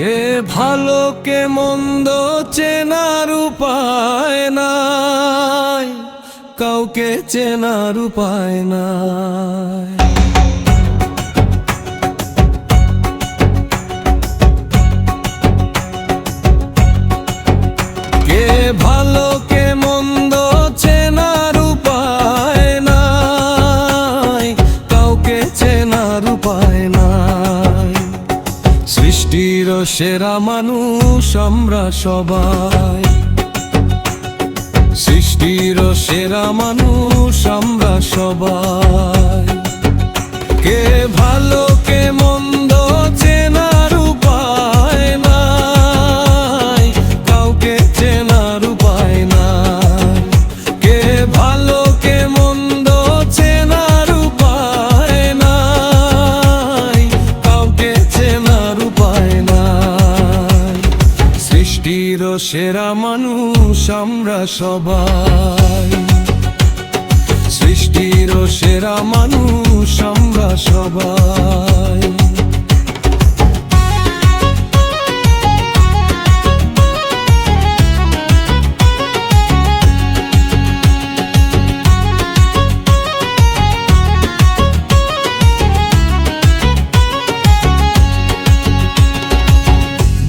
কে ভালো কে মন্দ চেনার উপায় নাই, কাউকে চেনার উপায় নাই। কে ভালো কে মন্দ চেনার উপায় নাই, কাউকে চেনার উপায় নাই। সৃষ্টির সেরা মানুষ আমরা সবাই, সৃষ্টির সেরা মানুষ আমরা সবাই। কে ভালো কে মন্দ চেনার উপায় নাই, কাউকে চেনার উপায় নাই। কে ভালো কে মন্দ চেনার উপায় নাই, কাউকে চেনার উপায় নাই। সৃষ্টির সেরা মানুষ আমরা সবাই, সৃষ্টির সেরা মানুষ আমরা সবাই।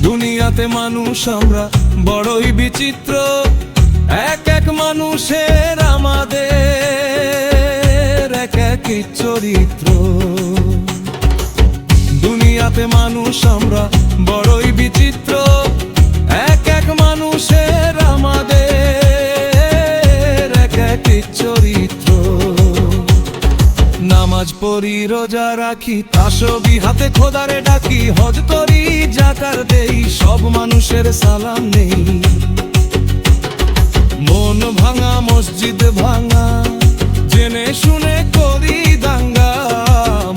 দুনিয়াতে মানুষ আমরা বড়ই বিচিত্র, এক এক মানুষের আমাদের এক এক চরিত্র। দুনিয়াতে মানুষ আমরা বড়ই বিচিত্র, এক এক মানুষের আমাদের এক এক চরিত্র। নামাজ পড়ি রোজা রাখি, তাসবিহ হাতে খোদারে ডাকি, হজ করি যাকাত দেই, সব মানুষের সালাম নেই। মন ভাঙা মসজিদ ভাঙা, জেনে শুনে করি দাঙ্গা।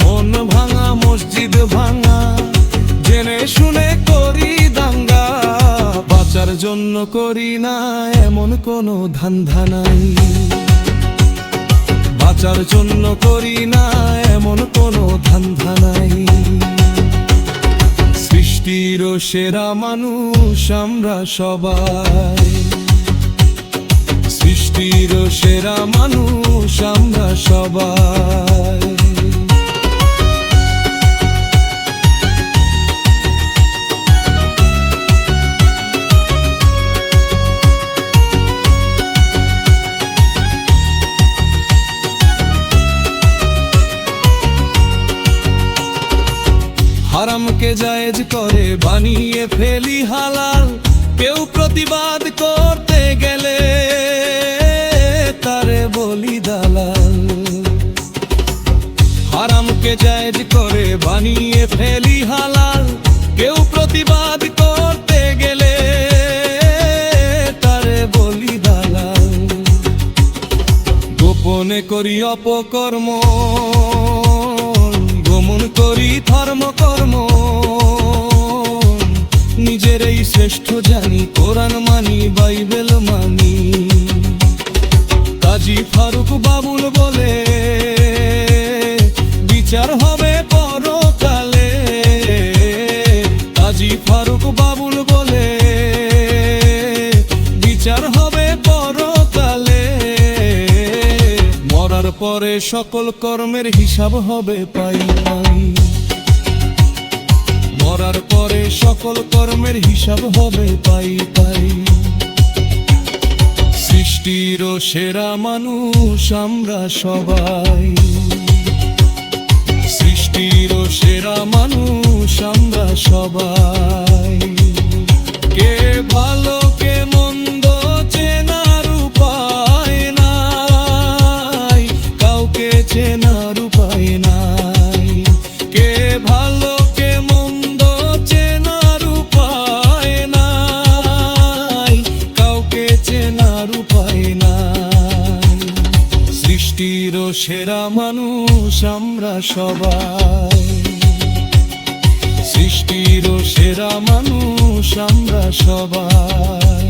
মন ভাঙা মসজিদ ভাঙা, জেনে শুনে করি দাঙ্গা। বাঁচার জন্য করি না এমন কোনো ধান্দা নাই, বাঁচার জন্য করি না এমন কোনো ধান্দা নাই। সৃষ্টির সেরা মানুষ আমরা সবাই, সৃষ্টির সেরা মানুষ আমরা সবাই। হারামকে জায়েজ করে বানিয়ে ফেলি হালাল, কেউ প্রতিবাদ করতে গেলে তারে বলি দালাল। হারামকে জায়েজ করে বানিয়ে ফেলি হালাল, কেউ প্রতিবাদ করতে গেলে তারে বলি দালাল। গোপনে করি অপকর্ম, গোমন করি ধর্মকর্ম। নিজেরই শ্রেষ্ঠ জানি, কোরআন মানি বাইবেল মানি। কাজী ফারুক বাবুল বলে বিচার হবে পরকালে। কাজী ফারুক বাবুল বলে বিচার হবে পরকালে। মরার পরে সকল কর্মের হিসাব হবে পাই পাই, মরার পরে সকল কর্মের হিসাব হবে পাই পাই। সৃষ্টির সেরা মানুষ আমরা সবাই, সৃষ্টির সেরা মানুষ আমরা সবাই। কে ভালো কে মন্দ চেনার উপায় নাই, কাউকে চেনার উপায় নাই। কে ভালো কে মন্দ চেনার উপায় নাই, কাউকে চেনার উপায় নাই। সৃষ্টির সেরা মানুষ আমরা সবাই, সৃষ্টির সেরা মানুষ আমরা সবাই।